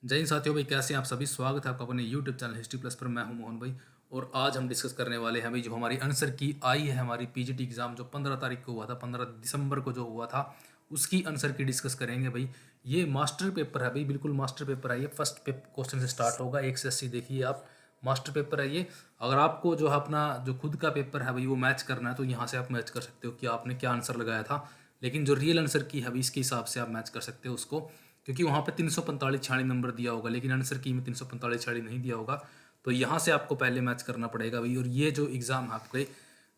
जय हिंद साथियों भाई, कैसे हैं आप सभी। स्वागत है आपका अपने यूट्यूब चैनल हिस्ट्री प्लस पर। मैं हूं मोहन भाई और आज हम डिस्कस करने वाले हैं भाई जो हमारी आंसर की आई है हमारी पीजीटी एग्जाम जो 15 तारीख को हुआ था, 15 दिसंबर को जो हुआ था उसकी आंसर की डिस्कस करेंगे भाई। ये मास्टर पेपर है भाई, बिल्कुल मास्टर पेपर है ये। फर्स्ट क्वेश्चन से स्टार्ट होगा 1 से 80। देखिए आप, मास्टर पेपर है ये। अगर आपको जो है अपना जो खुद का पेपर है भाई वो मैच करना है तो यहाँ से आप मैच कर सकते हो कि आपने क्या आंसर लगाया था। लेकिन जो रियल आंसर की है भाई इसके हिसाब से आप मैच कर सकते हो उसको, क्योंकि वहाँ पे 345-46 नंबर दिया होगा लेकिन आंसर की में 345-46 नहीं दिया होगा। तो यहाँ से आपको पहले मैच करना पड़ेगा भाई। और ये जो एग्ज़ाम है आपके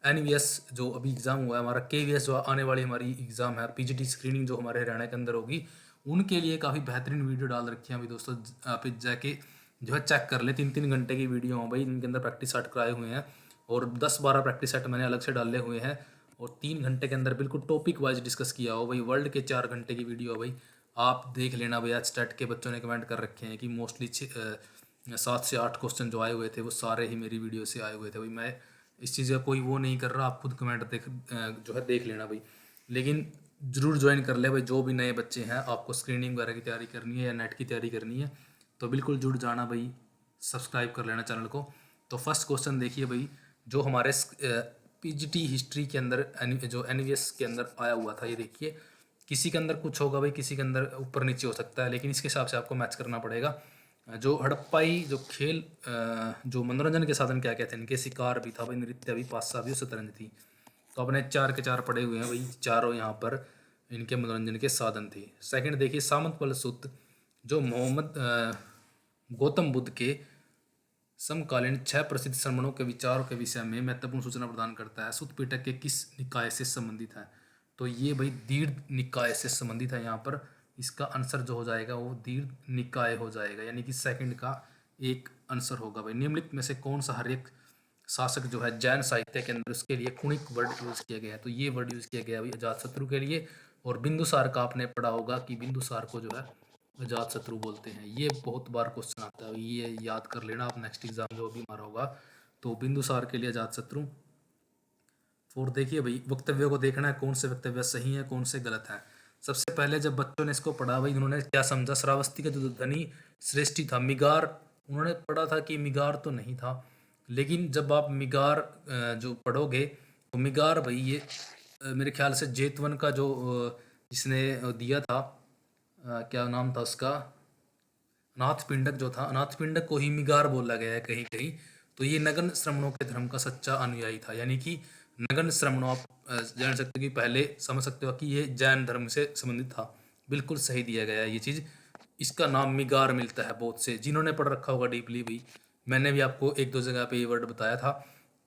एनवीएस जो अभी एग्ज़ाम हुआ है हमारा, केवीएस जो आने वाली हमारी एग्ज़ाम है, पीजीटी स्क्रीनिंग जो हमारे हरियाणा के अंदर होगी, उनके लिए काफ़ी बेहतरीन वीडियो डाल रखी है भाई दोस्तों। आप जाके जो है चेक कर ले, 3-3 घंटे की वीडियो हो भाई। इनके अंदर प्रैक्टिस सेट कराए हुए हैं और 10-12 प्रैक्टिस सेट मैंने अलग से डाले हुए हैं। और 3 घंटे के अंदर बिल्कुल टॉपिक वाइज डिस्कस किया हो भाई। वर्ल्ड के 4 घंटे की वीडियो है भाई, आप देख लेना भैया। स्टेट के बच्चों ने कमेंट कर रखे हैं कि मोस्टली 7 से 8 क्वेश्चन जो आए हुए थे वो सारे ही मेरी वीडियो से आए हुए थे भाई। मैं इस चीज़ का कोई वो नहीं कर रहा, आप खुद कमेंट जो है देख लेना भाई। लेकिन ज़रूर ज्वाइन कर ले भाई, जो भी नए बच्चे हैं, आपको स्क्रीनिंग वगैरह की तैयारी करनी है या नेट की तैयारी करनी है तो बिल्कुल जुड़ जाना भाई, सब्सक्राइब कर लेना चैनल को। तो फर्स्ट क्वेश्चन देखिए भाई, जो हमारे पीजीटी हिस्ट्री के अंदर जो एनवीएस के अंदर आया हुआ था, ये देखिए। किसी के अंदर कुछ होगा भाई, किसी के अंदर ऊपर नीचे हो सकता है, लेकिन इसके हिसाब से आपको मैच करना पड़ेगा। जो हड़प्पाई जो खेल जो मनोरंजन के साधन क्या कहते हैं इनके, शिकार भी था भाई, नृत्य भी, पासा भी और शतरंज थी। तो अपने 4 के 4 पड़े हुए हैं भाई, चारों यहाँ पर इनके मनोरंजन के साधन थे। सेकंड देखिए, सामंतपल सूत्र जो गौतम बुद्ध के समकालीन 6 प्रसिद्ध श्रमणों के विचारों के विषय में महत्वपूर्ण सूचना प्रदान करता है। सुत्त पिटक के किस निकाय से संबंधित है? तो ये भाई दीर्घ निकाय से संबंधित है। यहाँ पर इसका आंसर जो हो जाएगा वो दीर्घ निकाय हो जाएगा, यानी कि सेकंड का एक आंसर होगा भाई। निम्नलिखित में से कौन सा हर एक शासक जो है जैन साहित्य के अंदर उसके लिए खुणिक वर्ड यूज किया गया है? तो ये वर्ड यूज किया गया है भाई अजातशत्रु के लिए। और बिंदुसार का आपने पढ़ा होगा कि बिंदुसार को जो है अजातशत्रु बोलते हैं। ये बहुत बार क्वेश्चन आता है, ये याद कर लेना आप, नेक्स्ट एग्जाम जो भी हमारा होगा तो बिंदुसार के लिए अजातशत्रु। और देखिए भाई, वक्तव्य को देखना है कौन से वक्तव्य सही है कौन से गलत है। सबसे पहले जब बच्चों ने इसको पढ़ा भाई, उन्होंने क्या समझा? श्रावस्ती का जो धनी श्रेष्ठी था, मिगार, उन्होंने पढ़ा था कि मिगार तो नहीं था। लेकिन जब आप मिगार जो पढ़ोगे तो मिगार भाई ये मेरे ख्याल से जेतवन का जो जिसने दिया था, क्या नाम था उसका, अनाथ पिंडक जो था, अनाथ पिंडक को ही मिगार बोला गया है कहीं कहीं। तो ये नगन श्रमणों के धर्म का सच्चा अनुयायी था, यानी कि नगन श्रमणों, आप जान सकते हो कि पहले समझ सकते हो कि ये जैन धर्म से संबंधित था। बिल्कुल सही दिया गया है ये चीज़। इसका नाम मिगार मिलता है बहुत से, जिन्होंने पढ़ रखा होगा डीपली भी। मैंने भी आपको 1-2 जगह पे ये वर्ड बताया था।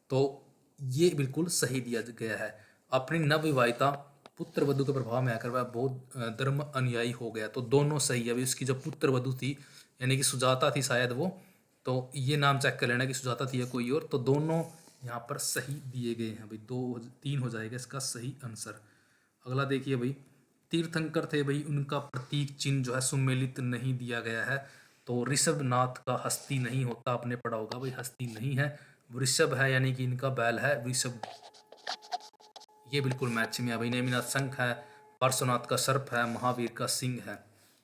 तो ये बिल्कुल सही दिया गया है। अपनी नवविवाहिता पुत्र वधु के प्रभाव में आकर वह बौद्ध धर्म अनुयायी हो गया। तो दोनों सही है। अभी उसकी जो पुत्र वधु थी, यानी कि सुजाता थी शायद वो, तो ये नाम चेक कर लेना कि सुजाता थी या कोई और। तो दोनों यहाँ पर सही दिए गए हैं भाई, 2-3 हो जाएगा इसका सही आंसर। अगला देखिए भाई, तीर्थंकर थे भाई, उनका प्रतीक चिन्ह जो है सुमेलित नहीं दिया गया है। तो ऋषभनाथ का हस्ती नहीं होता, आपने पढ़ा होगा भाई, हस्ती नहीं है, वृषभ है, यानी कि इनका बैल है वृषभ। ये बिल्कुल मैच में है भाई। नेमिनाथ शंख है, पार्श्वनाथ का सर्प है, महावीर का सिंह है,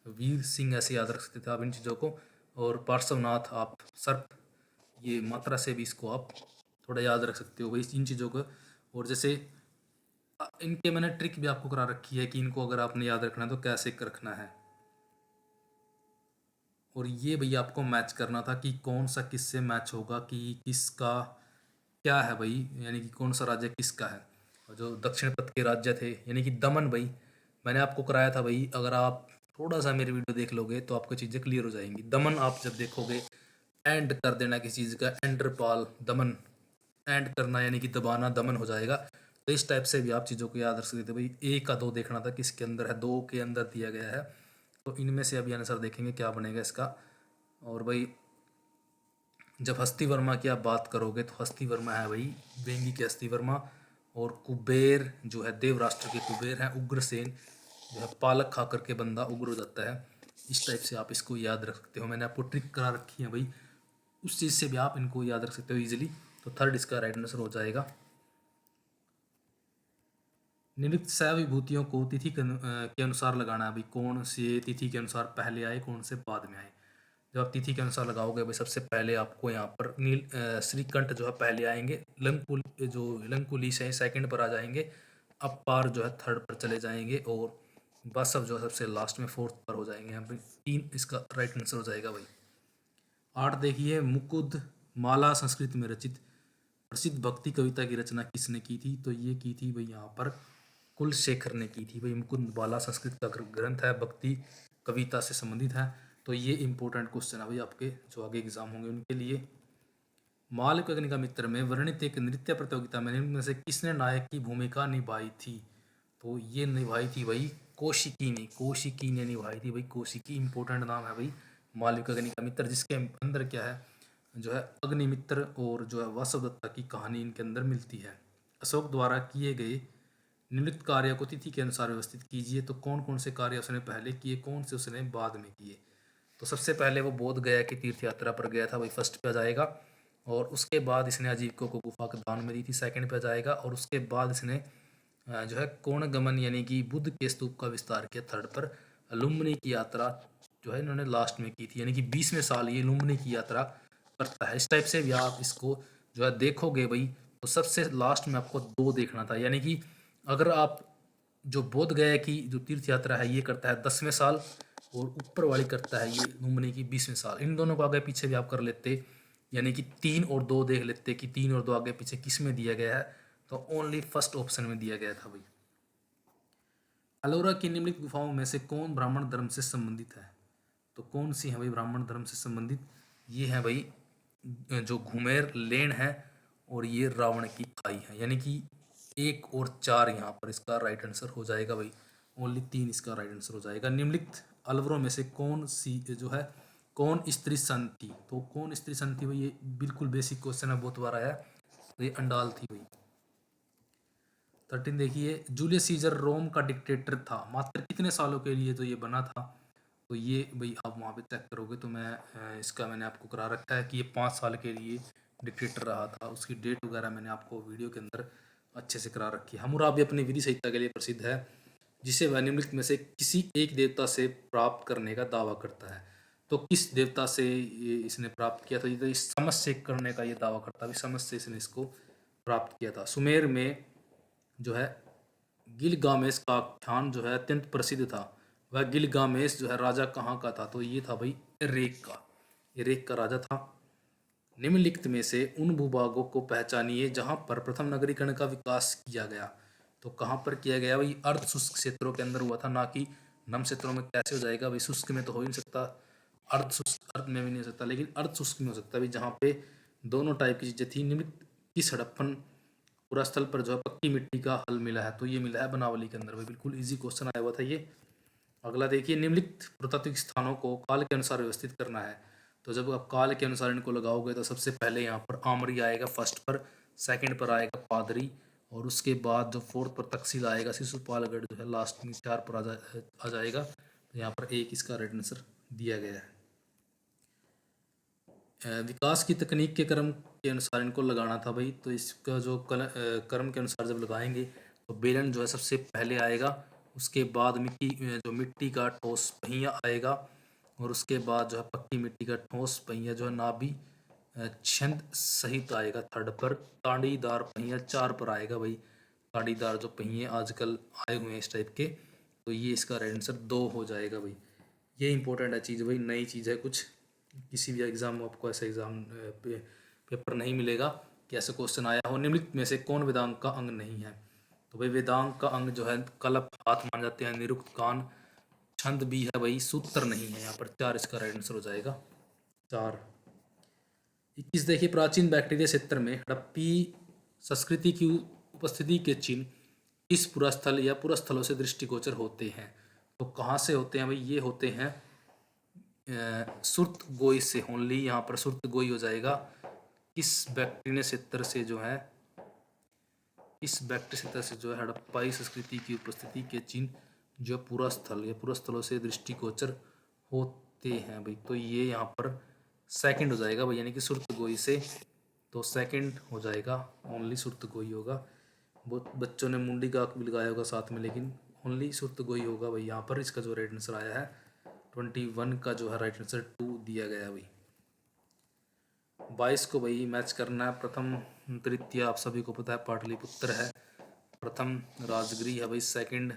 वीर सिंह ऐसे याद रख सकते थे आप इन चीज़ों को। और पार्श्वनाथ आप सर्प, ये मात्रा से भी इसको आप थोड़ा याद रख सकते हो भाई इन चीज़ों को। और जैसे इनके मैंने ट्रिक भी आपको करा रखी है कि इनको अगर आपने याद रखना है तो कैसे रखना है। और ये भैया आपको मैच करना था कि कौन सा किससे मैच होगा, कि किसका क्या है भाई, यानी कि कौन सा राज्य किसका है। और जो दक्षिण पथ के राज्य थे, यानी कि दमन भाई, मैंने आपको कराया था भाई। अगर आप थोड़ा सा मेरी वीडियो देख लोगे तो आपको चीज़ें क्लियर हो जाएंगी। दमन आप जब देखोगे, एंड कर देना किसी चीज़ का, एंडरपाल दमन, एंड करना यानी कि दबाना, दमन हो जाएगा। तो इस टाइप से भी आप चीज़ों को याद रख सकते थे भाई। 1 का 2 देखना था किसके अंदर है, 2 के अंदर दिया गया है। तो इनमें से अभी आंसर देखेंगे क्या बनेगा इसका। और भाई जब हस्ती वर्मा की आप बात करोगे तो हस्ती वर्मा है भाई वेंगी के हस्ती वर्मा। और कुबेर जो है देवराष्ट्र के कुबेर हैं। उग्रसेन जो है पालक खा करके बंदा उग्र हो जाता है। इस टाइप से आप इसको याद रख सकते हो। मैंने आपको ट्रिक करा रखी है भाई, उस चीज़ से भी आप इनको याद रख सकते हो इजीली। तो थर्ड इसका राइट आंसर हो जाएगा। निम्नलिखित सह विभूतियों को तिथि के अनुसार लगाना है भाई। कौन से तिथि के अनुसार पहले आए, कौन से बाद में आए? जब आप तिथि के अनुसार लगाओगे भाई सबसे पहले आपको यहाँ पर श्रीकंठ जो है पहले आएंगे, लंकुल जो लंकुलिश है सेकंड पर आ जाएंगे, अपार जो है थर्ड पर चले जाएंगे, और बसव जो है सबसे लास्ट में फोर्थ पर हो जाएंगे। यहाँ पे 3 इसका राइट आंसर हो जाएगा भाई। 8 देखिए, मुकुंद माला संस्कृत में रचित प्रसिद्ध भक्ति कविता की रचना किसने की थी? तो ये की थी भाई यहाँ पर कुलशेखर ने की थी भाई। मुकुंद माला संस्कृत का ग्रंथ है, भक्ति कविता से संबंधित है। तो ये इंपॉर्टेंट क्वेश्चन है भाई आपके जो आगे एग्जाम होंगे उनके लिए। मालविका मित्र में वर्णित एक नृत्य प्रतियोगिता में निम्न में से किसने नायक की भूमिका निभाई थी? तो ये निभाई थी भाई कौशिकी ने निभाई थी भाई। कौशिकी इंपॉर्टेंट नाम है भाई मालविका मित्र, जिसके अंदर क्या है जो है अग्निमित्र और जो है वासवदत्ता की कहानी इनके अंदर मिलती है। अशोक द्वारा किए गए निम्नलिखित कार्य को तिथि के अनुसार व्यवस्थित कीजिए। तो कौन कौन से कार्य उसने पहले किए, कौन से उसने बाद में किए? तो सबसे पहले वो बोध गया की तीर्थ यात्रा पर गया था भाई, फर्स्ट पे आ जाएगा। और उसके बाद इसने आजीविकों को गुफा का दान में दी थी, सेकंड पे आ जाएगा। और उसके बाद इसने जो है कोणगमन यानी कि बुद्ध के स्तूप का विस्तार किया, थर्ड पर। लुम्बिनी की यात्रा जो है इन्होंने लास्ट में की थी, यानी कि 20वें साल ये लुम्बिनी की यात्रा करता है। इस टाइप से भी आप इसको जो है देखोगे भाई, तो सबसे लास्ट में आपको 2 देखना था, यानी कि अगर आप जो बोध गया की जो तीर्थ यात्रा है ये करता है 10वें साल, और ऊपर वाली करता है ये लुम्बिनी की 20वें साल। इन दोनों को आगे पीछे भी आप कर लेते, यानी कि 3 और 2 देख लेते कि 3 और 2 आगे पीछे किस में दिया गया है। तो ओनली फर्स्ट ऑप्शन में दिया गया था भाई। अलोरा की निम्नलिखित गुफाओं में से कौन ब्राह्मण धर्म से संबंधित है? तो कौन सी है भाई ब्राह्मण धर्म से संबंधित? ये है भाई जो घुमेर लेन है, और ये रावण की खाई है, यानी कि 1 और 4 यहाँ पर इसका राइट आंसर हो जाएगा भाई। ओनली 3 इसका राइट आंसर हो जाएगा। निम्नलिखित अलवरों में से कौन सी जो है कौन स्त्री सन थी? तो कौन स्त्री सन थी भाई? ये बिल्कुल बेसिक क्वेश्चन है, बहुत बार आया। तो ये अंडाल थी भाई। 13 देखिए, जूलियस सीजर रोम का डिक्टेटर था, मात्र कितने सालों के लिए तो ये बना था? तो ये भाई आप वहाँ पे चेक करोगे तो इसका मैंने आपको करा रखा है कि ये 5 साल के लिए डिक्टेटर रहा था। उसकी डेट वगैरह मैंने आपको वीडियो के अंदर अच्छे से करा रखी है। हम्मुराबी अपनी विधि संहिता के लिए प्रसिद्ध है, जिसे वह निम्नलिखित में से किसी एक देवता से प्राप्त करने का दावा करता है। तो किस देवता से ये इसने प्राप्त किया था? ये तो इस समझ से करने का ये दावा करता है, समझ से इसने इसको प्राप्त किया था। सुमेर में जो है गिलगामेश का आख्यान जो है अत्यंत प्रसिद्ध था। वह गिलगामेश जो है राजा कहाँ का था? तो ये था भाई रेक का, ये रेक का राजा था। निम्नलिखित में से उन भूभागों को पहचानिए जहाँ पर प्रथम नगरीकरण का विकास किया गया। तो कहाँ पर किया गया भाई? अर्ध शुष्क क्षेत्रों के अंदर हुआ था, ना कि नम क्षेत्रों में। कैसे हो जाएगा भाई? शुष्क में तो हो ही नहीं सकता, अर्ध शुष्क अर्ध में भी नहीं हो सकता, लेकिन अर्ध शुष्क में हो सकता है भाई, जहाँ पे दोनों टाइप की चीज़ें थी। निम्नलिखित किस हड़प्पन पूरा स्थल पर जो है पक्की मिट्टी का हल मिला है? तो ये मिला है बनावली के अंदर भाई। बिल्कुल इजी क्वेश्चन आया हुआ था ये। अगला देखिए, निम्नलिखित पुरातात्विक स्थानों को काल के अनुसार व्यवस्थित करना है। तो जब आप काल के अनुसार इनको लगाओगे तो सबसे पहले यहाँ पर आमरी आएगा फर्स्ट पर, सेकंड पर आएगा पादरी, और उसके बाद जो फोर्थ पर तक्षशिला आएगा, शिशुपालगढ़ जो है लास्ट में 4 पर आ जाएगा। तो यहाँ पर 1 इसका राइट आंसर दिया गया है। विकास की तकनीक के क्रम के अनुसार इनको लगाना था भाई। तो इसका जो क्रम के अनुसार जब लगाएंगे तो बेलन जो है सबसे पहले आएगा, उसके बाद मिट्टी का ठोस पहिया आएगा, और उसके बाद जो है पक्की मिट्टी का ठोस पहिया जो है नाभि छंद सहित आएगा थर्ड पर। ताड़ीदार पहिया 4 पर आएगा भाई। ताड़ीदार जो पहिए आजकल आए हुए हैं इस टाइप के, तो ये इसका राइट आंसर 2 हो जाएगा भाई। ये इंपॉर्टेंट है चीज़ भाई, नई चीज़ है कुछ, किसी भी एग्जाम में आपको ऐसा पेपर नहीं मिलेगा कि ऐसा क्वेश्चन आया हो। निम्नलिखित में से कौन वेदांग का अंग नहीं है? तो भाई वेदांग का अंग जो है कलप हाथ मान जाते हैं, निरुक्त कान, छंद भी है भाई, सूत्र नहीं है। यहाँ पर 4 इसका राइट आंसर हो जाएगा, 4। 21 देखिए, प्राचीन बैक्टीरिया क्षेत्र में हड़प्पी संस्कृति की उपस्थिति के चिन्ह किस पुरास्थल या पुरास्थलों से दृष्टिगोचर होते हैं? तो कहाँ से होते हैं भाई? ये होते हैं सुर्त गोई से। ओनली यहाँ पर सुर्त गोई हो जाएगा। किस बैक्टीरिया क्षेत्र से जो है इस बैक्टीरिया क्षेत्र से जो है हड़प्पाई संस्कृति की उपस्थिति के चिन्ह जो पूरा स्थल या पूरा स्थलों से दृष्टिगोचर होते हैं भाई। तो ये यहाँ पर सेकंड हो जाएगा भाई, यानी कि सुर्त गोई से। तो सेकंड हो जाएगा, ओनली सुर्त गोई होगा। बहुत बच्चों ने मुंडी का भी लगाया होगा साथ में, लेकिन ओनली सुर्त गोई होगा भाई यहाँ पर। इसका जो राइट आंसर आया है 21 का जो है राइट आंसर 2 दिया गया है भाई। 22 को भाई मैच करना है। प्रथम तृतीय आप सभी को पता है पाटलिपुत्र है, प्रथम राजगिरी है भाई, सेकंड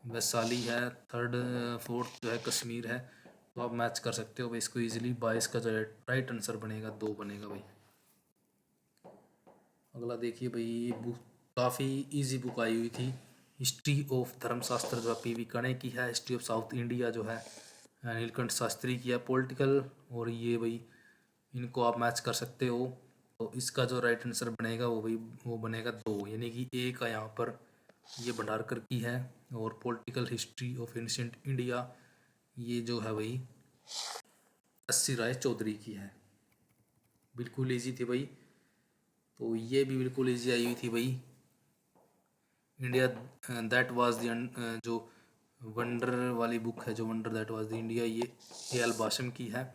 वैशाली है, थर्ड फोर्थ जो है कश्मीर है। तो आप मैच कर सकते हो भाई इसको इजीली। 22 का जो राइट आंसर बनेगा 2 बनेगा भाई। अगला देखिए भाई, बुक काफ़ी इजी बुक आई हुई थी, हिस्ट्री ऑफ धर्मशास्त्र जो है पीवी कणे की है, हिस्ट्री ऑफ साउथ इंडिया जो है नीलकंठ शास्त्री की है, पॉलिटिकल, और ये भाई इनको आप मैच कर सकते हो। तो इसका जो राइट आंसर बनेगा वो भाई वो बनेगा 2, यानी कि ए का यहाँ पर ये भंडारकर की है, और political history of ancient India ये जो है भाई अस्सी राय चौधरी की है। बिल्कुल इजी थी भाई। तो ये भी बिल्कुल इजी आई हुई थी भाई, इंडिया दैट वाज द जो वंडर वाली बुक है, जो wonder that was the India, ये एल बाशम की है।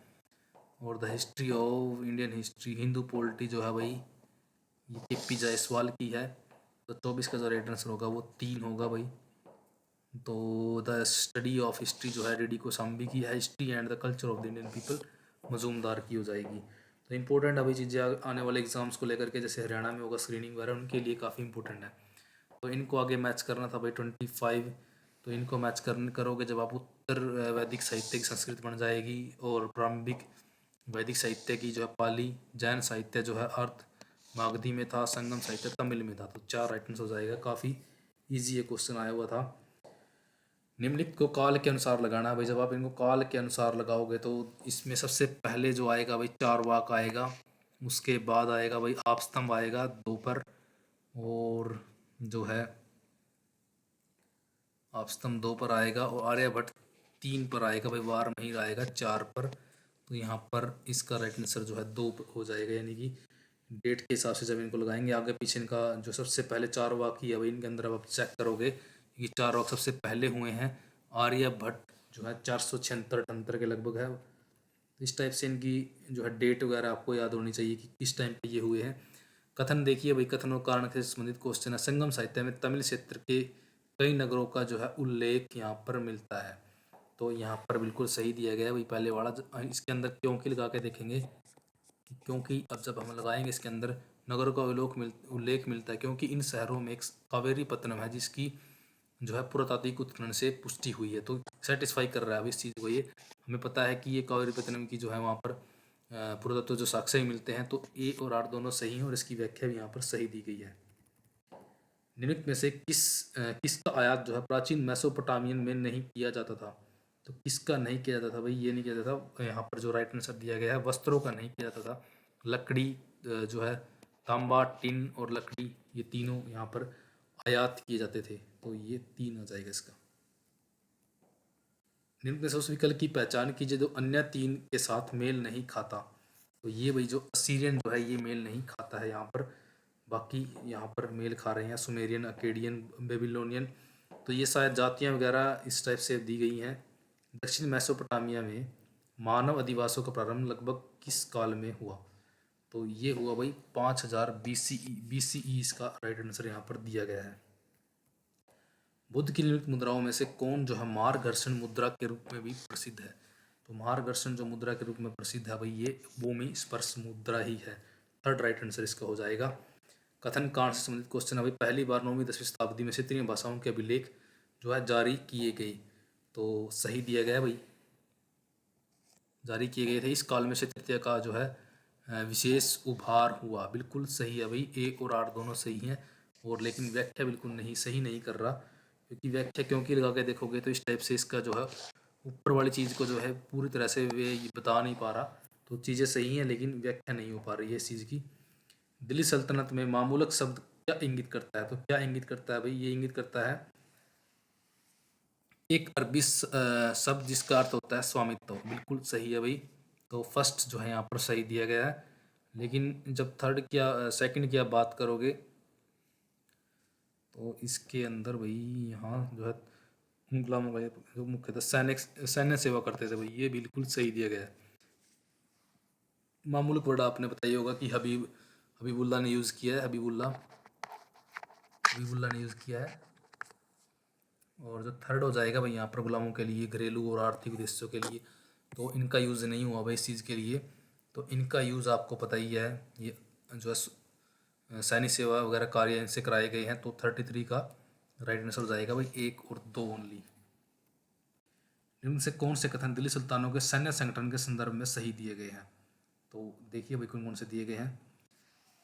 और the history of Indian history Hindu polity जो है भाई ये के.पी. जायसवाल की है। तो 24 का जो राइट आंसर होगा वो 3 होगा भाई। तो द स्टडी ऑफ हिस्ट्री जो है डी कोसाम्बी की है, history and the culture of the Indian people Majumdar की हो जाएगी। तो इंपॉर्टेंट अभी चीज़ें आने वाले एग्जाम्स को लेकर के, जैसे हरियाणा में होगा स्क्रीनिंग वगैरह, उनके लिए काफ़ी इंपॉर्टेंट है। तो इनको आगे मैच करना था भाई 25। तो इनको मैच करोगे जब आप उत्तर वैदिक साहित्य की संस्कृत बन जाएगी, और प्रारंभिक वैदिक साहित्य की जो है पाली, जैन साहित्य जो है अर्थ मागधी में था, संगम साहित्य तमिल में था। तो 4 राइट आंसर हो जाएगा। काफ़ी ईजी ये क्वेश्चन आया हुआ था। निम्नलिखित को काल के अनुसार लगाना है भाई। जब आप इनको काल के अनुसार लगाओगे तो इसमें सबसे पहले जो आएगा भाई चारवाक आएगा, उसके बाद आएगा भाई आपस्तंभ आएगा 2 पर, और जो है आपस्तंभ 2 पर आएगा, और आर्यभट्ट 3 पर आएगा भाई, वारमहीर आएगा 4 पर। तो यहाँ पर इसका राइट आंसर जो है 2 हो जाएगा, यानी कि डेट के हिसाब से जब इनको लगाएंगे आगे पीछे इनका जो सबसे पहले 4 वाक ही है भाई, इनके अंदर अब आप चेक करोगे कि 4 वाक सबसे पहले हुए हैं। आर्यभट्ट जो है 476-78 के लगभग है। इस टाइप से इनकी जो है डेट वगैरह आपको याद होनी चाहिए कि किस टाइम पे ये हुए हैं। कथन देखिए भाई, कथन और कारण से संबंधित क्वेश्चन है। संगम साहित्य में तमिल क्षेत्र के कई नगरों का जो है उल्लेख यहाँ पर मिलता है। तो यहाँ पर बिल्कुल सही दिया गया है भाई पहले वाला। इसके अंदर क्योंकि लगा के देखेंगे, क्योंकि अब जब हम लगाएंगे इसके अंदर नगरों का उल्लेख मिलता है, क्योंकि इन शहरों में एक कावेरी पत्तनम है जिसकी जो है पुरातात्विक उत्खनन से पुष्टि हुई है। तो सेटिस्फाई कर रहा है अभी इस चीज़ को। ये हमें पता है कि ये कावेरी पत्तनम की जो है वहाँ पर पुरातत्व जो साक्ष्य ही मिलते हैं। तो ए और आर दोनों सही हैं, और इसकी व्याख्या भी यहाँ पर सही दी गई है। निम्नलिखित में से किसका आयात जो है प्राचीन मेसोपोटामियन में नहीं किया जाता था। तो किसका नहीं किया जाता था भाई, ये नहीं किया जाता था। यहाँ पर जो राइट आंसर दिया गया है वस्त्रों का नहीं किया जाता था। लकड़ी जो है तांबा, टिन और लकड़ी, ये तीनों यहाँ पर आयात किए जाते थे। तो ये 3 आ जाएगा इसका। निम्न में से उस विकल्प की पहचान कीजिए जो अन्य 3 के साथ मेल नहीं खाता। तो ये भाई जो असीरियन जो है ये मेल नहीं खाता है यहाँ पर, बाकी यहाँ पर मेल खा रहे हैं सुमेरियन, अकेडियन, बेबीलोनियन। तो ये शायद जातियाँ वगैरह इस टाइप से दी गई हैं। दक्षिण मेसोपोटामिया में मानव अधिवासों का प्रारंभ लगभग किस काल में हुआ। तो ये हुआ भाई 5000 BCE इसका राइट आंसर यहाँ पर दिया गया है। बुद्ध की निर्मित मुद्राओं में से कौन जो है मार्गघर्षण मुद्रा के रूप में भी प्रसिद्ध है। तो मार्गघर्षण जो मुद्रा के रूप में प्रसिद्ध है भाई ये भूमि स्पर्श मुद्रा ही है। थर्ड राइट आंसर इसका हो जाएगा। कथन कांड से संबंधित क्वेश्चन है भाई, पहली बार 9वीं-10वीं शताब्दी में क्षेत्रीय भाषाओं के अभिलेख जो है जारी किए गए। तो सही दिया गया भाई, जारी किए गए थे। इस काल में क्षेत्रीय का जो है विशेष उभार हुआ। बिल्कुल सही है भाई, ए और आर दोनों सही हैं। और लेकिन व्याख्या बिल्कुल नहीं सही नहीं कर रहा, क्योंकि व्याख्या क्योंकि लगा के देखोगे तो इस टाइप से इसका जो है ऊपर वाली चीज़ को जो है पूरी तरह से वे बता नहीं पा रहा। तो चीज़ें सही हैं लेकिन व्याख्या नहीं हो पा रही है इस चीज़ की। दिल्ली सल्तनत में मामूलक शब्द क्या इंगित करता है। तो क्या इंगित करता है भाई, ये इंगित करता है एक अरबी शब्द जिसका अर्थ होता है स्वामित्व। बिल्कुल सही है भाई। तो फर्स्ट जो है यहाँ पर सही दिया गया है। लेकिन जब सेकंड की आप बात करोगे तो इसके अंदर भाई यहाँ जो है गुलामों का जो मुख्यतः सैन्य सेवा करते थे भाई, ये बिल्कुल सही दिया गया है। मामूलक वर्ड आपने बताया होगा कि हबीबुल्ला ने यूज़ किया है। हबीबुल्ला ने यूज़ किया है। और जो थर्ड हो जाएगा भाई यहाँ पर गुलामों के लिए, घरेलू और आर्थिक उद्देश्यों के लिए, तो इनका यूज़ नहीं हुआ भाई इस चीज़ के लिए। तो इनका यूज़ आपको पता ही है, ये जो है सैनिक सेवा वगैरह कार्य इनसे कराए गए हैं। तो 33 का राइट आंसर हो जाएगा भाई 1 और 2 ओनली। इनमें से कौन से कथन दिल्ली सुल्तानों के सैन्य संगठन के संदर्भ में सही दिए गए हैं? तो देखिए भाई कौन कौन से दिए गए हैं।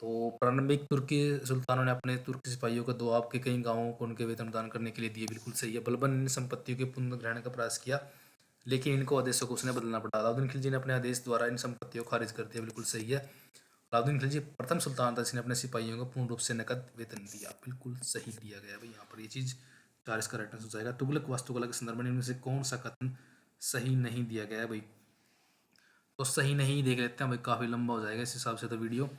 तो प्रारंभिक तुर्की सुल्तानों ने अपने तुर्की सिपाहियों को दोआब के कई गांवों को उनके वेतन प्रदान करने के लिए दिए, बिल्कुल सही है। बलबन ने संपत्तियों के पुनर्ग्रहण का प्रयास किया, लेकिन इनको आदेशों को उसने बदलना पड़ा। अलाउद्दीन खिलजी ने अपने आदेश द्वारा इन संपत्तियों को खारिज कर दिया, बिल्कुल सही है। अलाउद्दीन खिलजी प्रथम सुल्तान था जिसने अपने सिपाहियों को पूर्ण रूप से नकद वेतन दिया, बिल्कुल सही दिया गया भाई यहाँ पर ये चीज़। 4 इसका राइट आंसर हो जाएगा। तुगलक वास्तुकला के संदर्भ में इनमें से कौन सा कथन सही नहीं दिया गया है भाई? तो सही नहीं देख लेते हैं भाई, काफ़ी लंबा हो जाएगा इस हिसाब से तो वीडियो।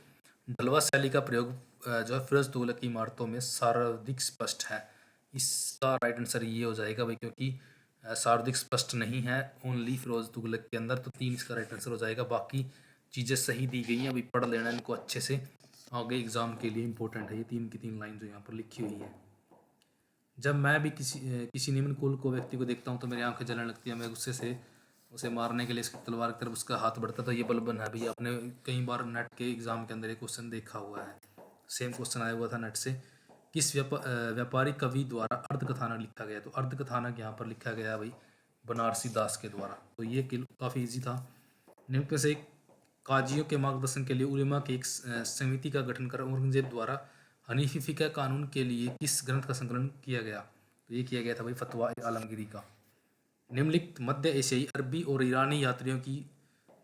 ढलवा शैली का प्रयोग जो है फिरोज तुगलक की इमारतों में सर्वाधिक स्पष्ट है। इसका राइट आंसर ये हो जाएगा भाई, क्योंकि सर्वाधिक स्पष्ट नहीं है ओनली फिरोज तुगलक के अंदर। तो 3 इसका राइट आंसर हो जाएगा। बाकी चीज़ें सही दी गई हैं, अभी पढ़ लेना इनको अच्छे से, आगे एग्जाम के लिए इंपॉर्टेंट है ये 3 की 3 लाइन जो यहाँ पर लिखी हुई है। जब मैं भी किसी निम्न कुल को व्यक्ति को देखता हूँ तो मेरी आंखें जलने लगती है, मैं गुस्से से उसे मारने के लिए इसकी तलवार की तरफ उसका हाथ बढ़ता। तो ये बलबन है भैया। आपने कई बार नेट के एग्जाम के अंदर एक क्वेश्चन देखा हुआ है, सेम क्वेश्चन आया हुआ था नेट से। किस व्यापारी कवि द्वारा अर्धकथानक लिखा गया? तो अर्धकथानक यहाँ पर लिखा गया भाई बनारसी दास के द्वारा। तो ये काफ़ी ईजी था। निम्न में से काजियों के मार्गदर्शन के लिए उलेमा की एक समिति का गठन कर औरंगजेब द्वारा हनीफी फ़िक़ह कानून के लिए किस ग्रंथ का संकलन किया गया? तो ये किया गया था भाई फतवा आलमगीरी का। निम्नलिखित मध्य एशियाई, अरबी और ईरानी यात्रियों की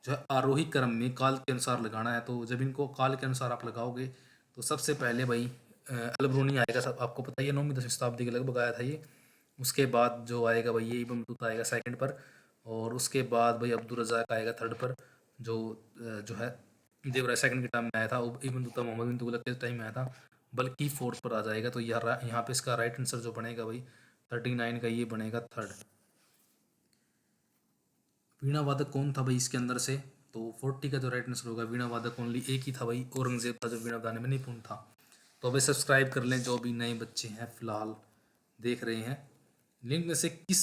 जो है आरोही क्रम में काल के अनुसार लगाना है। तो जब इनको काल के अनुसार आप लगाओगे तो सबसे पहले भाई अलबरूनी आएगा, सब आपको पता ही है, 9वीं-10वीं शताब्दी के लगभग आया था ये। उसके बाद जो आएगा भाई ये इब्न बतूता आएगा सेकंड पर, और उसके बाद भाई अब्दुल रज़ाक आएगा थर्ड पर, जो है देवराय सेकंड के टाइम में आया था। इब्न बतूता मोहम्मद बिन तुगलक के टाइम में आया था, बल्कि फोर्थ पर आ जाएगा। तो यहाँ पे इसका राइट आंसर जो बनेगा भाई 39 का ये बनेगा थर्ड। वीणा वादक कौन था भाई इसके अंदर से? तो 40 का जो राइट आंसर होगा वीणा वादक ओनली एक ही था भाई, औरंगजेब था जो वीणा बजाने में निपुण था। तो अभी सब्सक्राइब कर लें जो भी नए बच्चे हैं फिलहाल देख रहे हैं। निम्न में से किस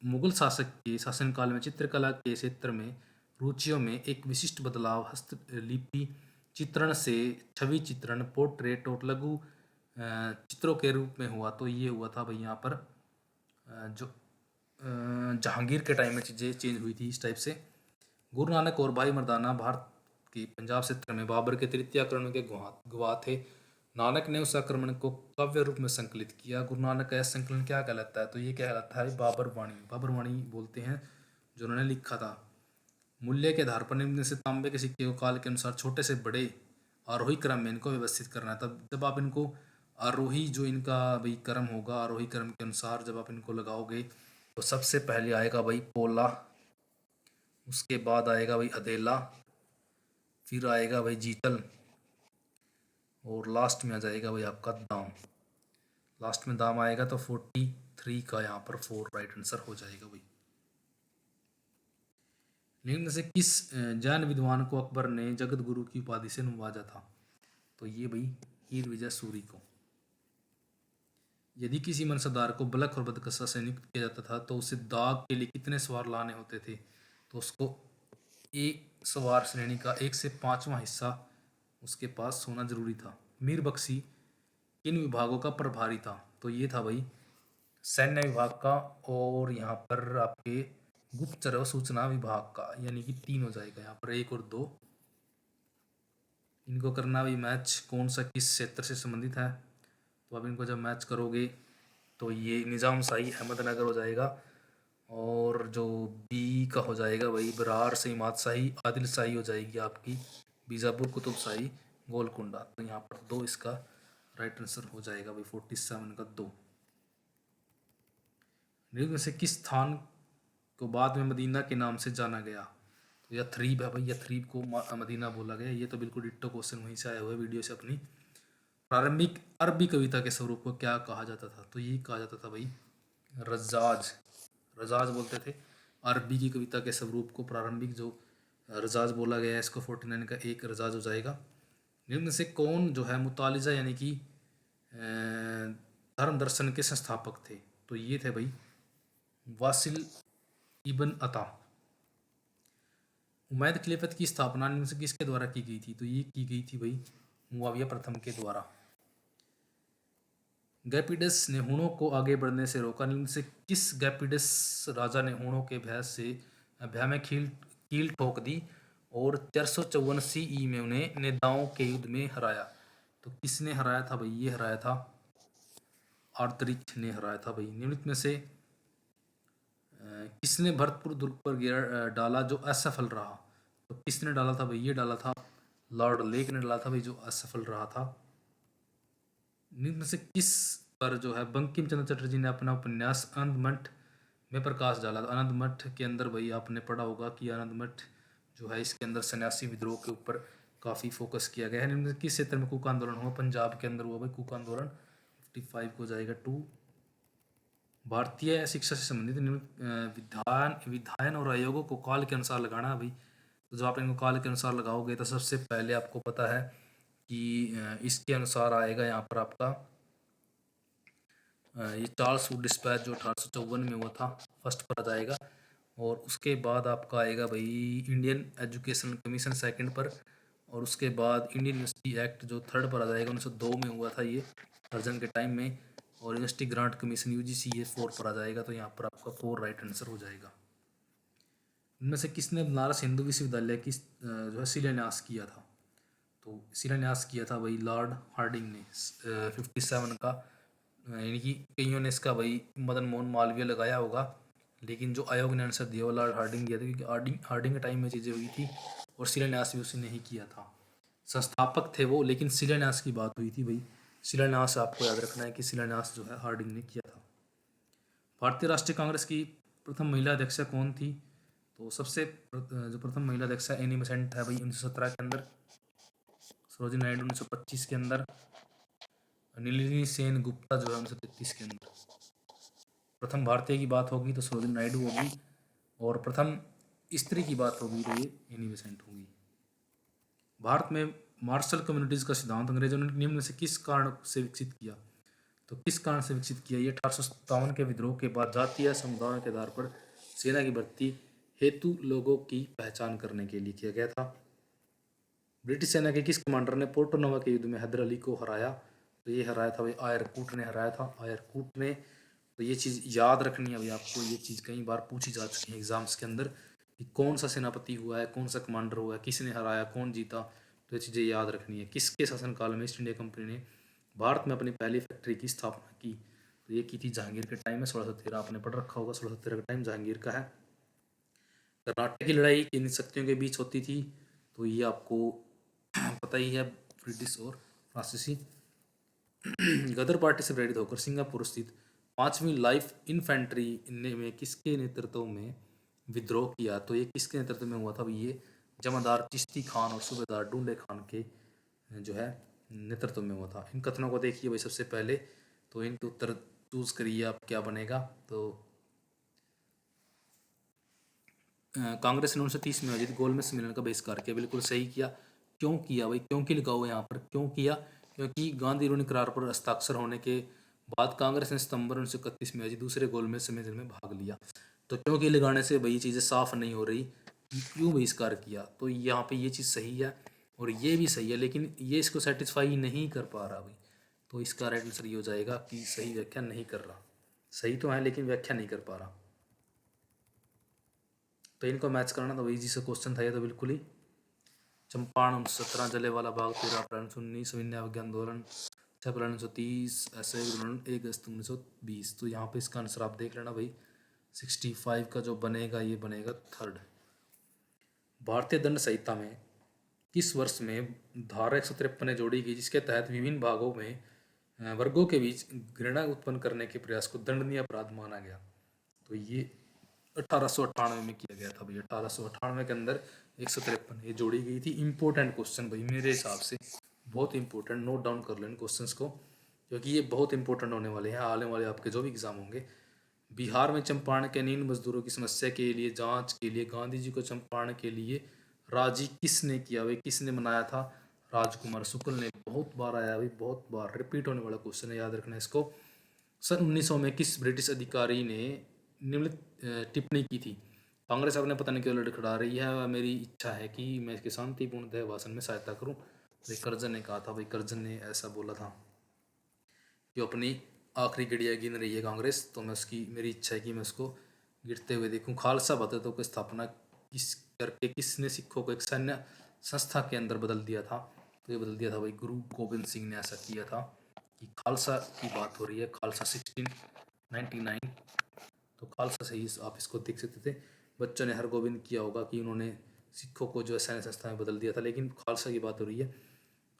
मुगल शासक के शासनकाल में चित्रकला के क्षेत्र में रुचियों में एक विशिष्ट बदलाव हस्तलिपि चित्रण से छवि चित्रण, पोर्ट्रेट और लघु चित्रों के रूप में हुआ? तो ये हुआ था भाई यहाँ पर जो जहांगीर के टाइम में चीज़ें चेंज हुई थी इस टाइप से। गुरु नानक और भाई मर्दाना भारत के पंजाब क्षेत्र में बाबर के तृतीय आक्रमण के गवाह थे। नानक ने उस आक्रमण को काव्य रूप में संकलित किया। गुरु नानक का यह संकलन क्या कहलाता है? तो ये कहलाता है बाबर वाणी बोलते हैं जो उन्होंने लिखा था। मूल्य के आधार पर निम्न से तांबे के सिक्के को काल के अनुसार छोटे से बड़े आरोही क्रम में इनको व्यवस्थित करना है। तब जब आप इनको आरोही जो इनका भाई क्रम होगा, आरोही क्रम के अनुसार जब आप इनको लगाओगे तो सबसे पहले आएगा भाई पोला, उसके बाद आएगा भाई अदेला, फिर आएगा भाई जीतल, और लास्ट में आ जाएगा भाई आपका दाम। लास्ट में दाम आएगा तो 43 का यहाँ पर 4 राइट आंसर हो जाएगा भाई। निम्न से किस जैन विद्वान को अकबर ने जगत गुरु की उपाधि से नवाजा था? तो ये भाई हीर विजय सूरी को। यदि किसी मनसबदार को बलख और बदकसा से नियुक्त किया जाता था तो उसे दाग के लिए कितने सवार लाने होते थे? तो उसको एक सवार श्रेणी का 1 से 5वां हिस्सा उसके पास होना जरूरी था। मीर बख्शी किन विभागों का प्रभारी था? तो ये था भाई सैन्य विभाग का, और यहाँ पर आपके गुप्तचर और सूचना विभाग का, यानी कि 3 हो जाएगा यहाँ पर 1 और 2। इनको करना भी मैच कौन सा किस क्षेत्र से संबंधित है। तो अब इनको जब मैच करोगे तो ये निज़ाम शाही अहमदनगर हो जाएगा, और जो बी का हो जाएगा भाई बरार से इमाद शाही आदिल शाही हो जाएगी आपकी बीजापुर कुतुब शाही गोलकुंडा। तो यहाँ पर 2 इसका राइट आंसर हो जाएगा भाई 47 का 2। निम्न में से किस स्थान को बाद में मदीना के नाम से जाना गया? तो यथरीब है भाई, यथरीब को मदीना बोला गया। ये तो बिल्कुल डिट्टो क्वेश्चन वहीं से आया हुआ है वीडियो से अपनी। प्रारंभिक अरबी कविता के स्वरूप को क्या कहा जाता था? तो ये कहा जाता था भाई रजाज, रजाज बोलते थे अरबी की कविता के स्वरूप को। प्रारंभिक जो रजाज बोला गया है इसको 49 का 1 रजाज हो जाएगा। निम्न से कौन जो है मुतालिजा यानी कि धर्म दर्शन के संस्थापक थे? तो ये थे भाई वासिल इब्न अता। उमैद खिलाफत की स्थापना इनमें से किसके द्वारा की गई थी? तो ये की गई थी भाई मुआविया प्रथम के द्वारा। गैपिडस ने हूणों को आगे बढ़ने से रोका। इनमें से किस गैपिडस राजा ने हूणों के भय में कील ठोक दी और 454 सीई में उन्हें नेदाओं के युद्ध में हराया? तो किसने हराया था भाई? ये हराया था आर्तरिक ने हराया था भाई। निम्नलिखित में से किसने भरतपुर दुर्ग पर गिरा डाला जो असफल रहा? तो किसने डाला था भाई? ये डाला था लॉर्ड लेक ने डाला था भाई, जो असफल रहा था। निम्न में से किस पर जो है बंकिम चंद्र चटर्जी ने अपना उपन्यास आनंद मठ में प्रकाश डाला? तो आनंद मठ के अंदर भाई आपने पढ़ा होगा कि आनंद मठ जो है इसके अंदर सन्यासी विद्रोह के ऊपर काफ़ी फोकस किया गया है। निम्न में से किस क्षेत्र में कुक आंदोलन हुआ? पंजाब के अंदर हुआ भाई कुक आंदोलन। 55 को जाएगा 2। भारतीय शिक्षा से संबंधित विधायन और आयोगों को काल के अनुसार लगाना है भाई। तो जब आप इनको काल के अनुसार लगाओगे तो सबसे पहले आपको पता है कि इसके अनुसार आएगा यहाँ पर आपका ये चार्ल्स वुड डिस्पैच जो 1854 में हुआ था, फर्स्ट पर आ जाएगा। और उसके बाद आपका आएगा भाई इंडियन एजुकेशन कमीशन सेकंड पर। और उसके बाद इंडियन यूनिवर्सिटी एक्ट जो थर्ड पर आ जाएगा, 1902 में हुआ था ये अर्जन के टाइम में। और यूनिवर्सिटी ग्रांट कमीशन यूजीसी ये 4 पर आ जाएगा। तो यहाँ पर आपका 4 राइट आंसर हो जाएगा। इनमें से किसने बनारस हिंदू विश्वविद्यालय की जो है शिलान्यास किया था? तो शिलान्यास किया था भाई लॉर्ड हार्डिंग ने 57 का। यानी कि कईयों ने इसका भाई मदन मोहन मालवीय लगाया होगा, लेकिन जो आयोग ने आंसर दिया वो लॉर्ड हार्डिंग दिया था, क्योंकि हार्डिंग के टाइम में चीज़ें हुई थी और शिलान्यास भी उसी ने ही किया था। संस्थापक थे वो, लेकिन शिलान्यास की बात हुई थी भाई। शिलान्यास आपको याद रखना है कि शिलान्यास जो है हार्डिंग ने किया था। भारतीय राष्ट्रीय कांग्रेस की प्रथम महिला अध्यक्षा कौन थी? तो जो प्रथम महिला अध्यक्षा एनी बेसेंट है भाई 1917 के अंदर। सरोजिनी नायडू 1925 के अंदर। नलिनी सेन गुप्ता जो है 1933 के अंदर। प्रथम भारतीय की बात होगी तो सरोजिनी नायडू होगी, और प्रथम स्त्री की बात होगी तो ये एनी बेसेंट होगी। भारत में मार्शल कम्युनिटीज का सिद्धांत अंग्रेजों ने निम्न में से किस कारण से विकसित किया? तो किस कारण से विकसित किया? ये 1857 के विद्रोह के बाद जातीय समुदायों के आधार पर सेना की भर्ती हेतु लोगों की पहचान करने के लिए किया गया था। ब्रिटिश सेना के किस कमांडर ने पोर्टो नोवा के युद्ध में हैदर अली को हराया? तो ये हराया था भाई आयरकूट ने हराया था, आयरकूट ने। तो ये चीज़ याद रखनी है भाई आपको। ये चीज़ कई बार पूछी जा चुकी है एग्जाम्स के अंदर कि कौन सा सेनापति हुआ है, कौन सा कमांडर हुआ है, किसने हराया, कौन जीता। तो ये चीज़ें याद रखनी है। किसके शासनकाल में ईस्ट इंडिया कंपनी ने भारत में अपनी पहली फैक्ट्री की स्थापना की? तो ये की थी जहांगीर के टाइम में 1613। आपने पढ़ रखा होगा 1613 का टाइम जहांगीर का है। कर्नाटक की लड़ाई किन शक्तियों के बीच होती थी? तो ये आपको पता ही है, ब्रिटिश और फ्रांसीसी। गदर पार्टी से प्रेरित होकर सिंगापुर स्थित 5वीं लाइफ इन्फेंट्री ने में किसके नेतृत्व में विद्रोह किया? तो ये किसके नेतृत्व में हुआ था भाई? ये जमादार चिश्ती खान और सूबेदार डूंडे खान के जो है नेतृत्व में हुआ था। इन कथनों को देखिए भाई सबसे पहले। तो इनके उत्तर चूज करिए आप, क्या बनेगा। तो कांग्रेस ने 1930 में आयोजित गोलमेज सम्मेलन का बहिष्कार किया। बिल्कुल सही किया। क्यों किया भाई? क्यों की लगाओ यहाँ पर, क्यों किया? क्योंकि गांधी ऋण करार पर हस्ताक्षर होने के बाद कांग्रेस ने सितंबर 1931 में आयोजित दूसरे गोलमेज सम्मेलन में भाग लिया। तो क्योंकि लगाने से भाई चीज़ें साफ नहीं हो रही कि क्यों बहिष्कार किया। तो यहाँ पे ये चीज़ सही है और ये भी सही है, लेकिन ये इसको सेटिस्फाई नहीं कर पा रहा भाई। तो इसका राइट आंसर ये हो जाएगा कि सही व्याख्या नहीं कर रहा। सही तो है लेकिन व्याख्या नहीं कर पा रहा। तो इनको मैच करना तो इजी से क्वेश्चन था ये तो बिल्कुल ही। चंपारण 17, जलियांवाला बाग 13 अप्रैल 1919, सविनय अवज्ञा आंदोलन 6 अप्रैल 1930, ऐसे आंदोलन 1 अगस्त 1920। तो यहाँ पे इसका आंसर आप देख लेना भाई। 65 का जो बनेगा ये बनेगा थर्ड। भारतीय दंड संहिता में किस वर्ष में धारा 153 जोड़ी गई, जिसके तहत विभिन्न भागों में वर्गों के बीच घृणा उत्पन्न करने के प्रयास को दंडनीय अपराध माना गया? तो ये 1898 में किया गया था भाई। 1898 के अंदर 153 ये जोड़ी गई थी। इंपॉर्टेंट क्वेश्चन भाई मेरे हिसाब से, बहुत इंपॉर्टेंट। नोट डाउन कर लें क्वेश्चंस को, क्योंकि ये बहुत इंपॉर्टेंट होने वाले हैं आने वाले आपके जो भी एग्जाम होंगे। बिहार में चंपारण के नील मजदूरों की समस्या के लिए जांच के लिए गांधी जी को चंपारण के लिए राजी किसने किया भाई? किसने मनाया था? राजकुमार शुक्ल ने। बहुत बार आया भाई, बहुत बार रिपीट होने वाला क्वेश्चन है, याद रखना इसको। सन 1900 में किस ब्रिटिश अधिकारी ने निम्नलिखित टिप्पणी की थी? कांग्रेस अपने पतन की ओर लड़खड़ा रही है, वह मेरी इच्छा है कि मैं इसके शांतिपूर्ण भाषण में सहायता करूं। भाई कर्जन ने कहा था, भाई कर्जन ने ऐसा बोला था कि अपनी आखिरी घड़ियाँ गिन रही है कांग्रेस, तो मैं उसकी मेरी इच्छा है कि मैं उसको गिरते हुए देखूं। खालसा भद्रता की स्थापना किस करके किसने सिखों को एक सैन्य संस्था के अंदर बदल दिया था? तो ये बदल दिया था भाई गुरु गोबिंद सिंह ने ऐसा किया था। कि खालसा की बात हो रही है, खालसा 1699, तो खालसा से ही आप इसको देख सकते थे। बच्चों ने हरगोबिंद किया होगा कि उन्होंने सिखों को जो है सैन्य संस्था में बदल दिया था, लेकिन खालसा की बात हो रही है।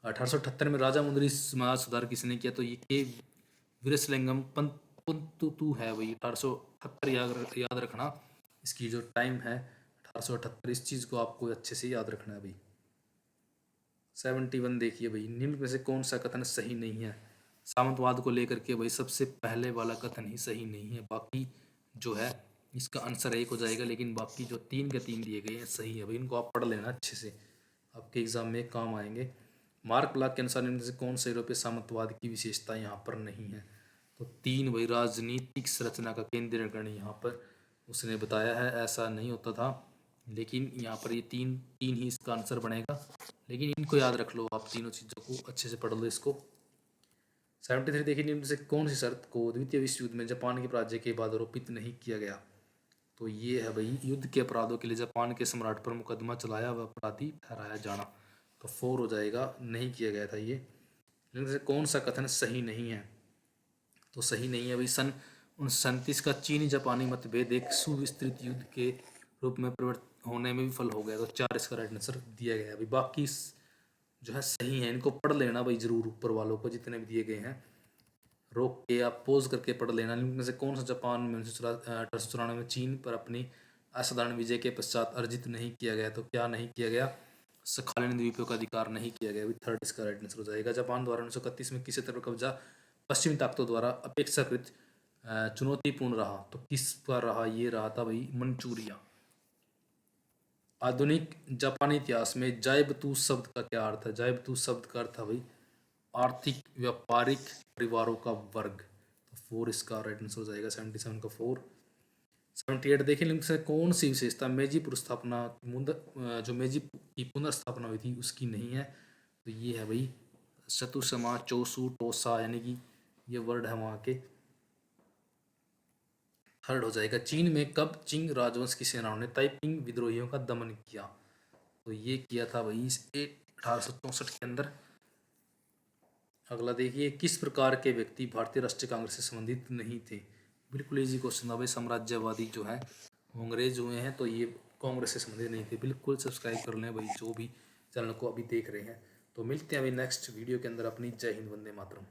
1878 में राजा मुंदरी समाज सुधार किसने किया? तो ये के वीरेशलिंगम पंतुतु है भाई। 1878 याद रखना, इसकी जो टाइम है 1878, इस चीज़ को आपको अच्छे से याद रखना है भाई। 71 देखिए भाई, निम्न में से कौन सा कथन सही नहीं है? सामंतवाद को लेकर के भाई सबसे पहले वाला कथन ही सही नहीं है, बाकी जो है इसका आंसर एक हो जाएगा, लेकिन बाकी जो 3 के 3 दिए गए हैं सही है भाई। इनको आप पढ़ लेना अच्छे से, आपके एग्जाम में काम आएंगे। मार्क प्लाक के अनुसार इनमें से कौन से यूरोपीय सामंतवाद की विशेषता यहाँ पर नहीं है? तो 3 भाई, राजनीतिक संरचना का केंद्रीकरण यहाँ पर उसने बताया है, ऐसा नहीं होता था, लेकिन यहाँ पर ये तीन तीन ही इसका आंसर बनेगा। लेकिन इनको याद रख लो आप, तीनों चीज़ों को अच्छे से पढ़ लो इसको। 73 देखिए, निम्न से कौन सी शर्त को द्वितीय विश्व युद्ध में जापान के पराजय के बाद आरोपित नहीं किया गया? तो ये है भाई, युद्ध के अपराधों के लिए जापान के सम्राट पर मुकदमा चलाया व अपराधी ठहराया जाना। तो 4 हो जाएगा, नहीं किया गया था ये। इनमें से कौन सा कथन सही नहीं है? तो सही नहीं है भाई, सन 1937 का चीनी जापानी मतभेद एक सुविस्तृत युद्ध के रूप में परिवर्तित होने में विफल हो गया। तो 4 इसका राइट आंसर दिया गया है भाई। बाकी जो है सही है, इनको पढ़ लेना भाई जरूर, ऊपर वालों को जितने भी दिए गए हैं रोक के आप पोज करके पढ़ लेना। इनमें से कौन सा जापान में 1894 में चीन पर अपनी असाधारण विजय के पश्चात अर्जित नहीं किया गया? तो क्या नहीं किया गया? सखालिन द्वीपों का अधिकार नहीं किया गया। 3rd इसका राइट आंसर हो जाएगा। जापान द्वारा 1931 में किसी तरह कब्जा पश्चिमी ताकतों द्वारा अपेक्षाकृत चुनौतीपूर्ण रहा। तो किस पर रहा? ये रहा था भाई मंचूरिया। आधुनिक जापानी इतिहास में जाइबतू शब्द का क्या अर्थ है? जाइबतू शब्द का अर्थ है भाई आर्थिक व्यापारिक परिवारों का वर्ग। तो 4 इसका राइट आंसर हो जाएगा, 77 का 4। 78 देखें, लिंक से कौन सी विशेषता मेजी पुनर्स्थापना जो मेजी की पुनर्स्थापना हुई थी उसकी नहीं है? तो ये है भाई चतुसमा चोसू टोसा, यानी कि ये वर्ड है वहाँ के। 3rd हो जाएगा, चीन में कब चिंग राजवंश की सेनाओं ने ताइपिंग विद्रोहियों का दमन किया? तो ये किया था भाई 1864 के अंदर। अगला देखिए, किस प्रकार के व्यक्ति भारतीय राष्ट्रीय कांग्रेस से संबंधित नहीं थे? बिल्कुल इजी क्वेश्चन था भाई, साम्राज्यवादी जो है वो अंग्रेज हुए हैं, तो ये कांग्रेस से संबंधित नहीं थे। बिल्कुल सब्सक्राइब कर लें भाई जो भी चैनल को अभी देख रहे हैं। तो मिलते हैं अभी नेक्स्ट वीडियो के अंदर अपनी। जय हिंद, वंदे मातरम।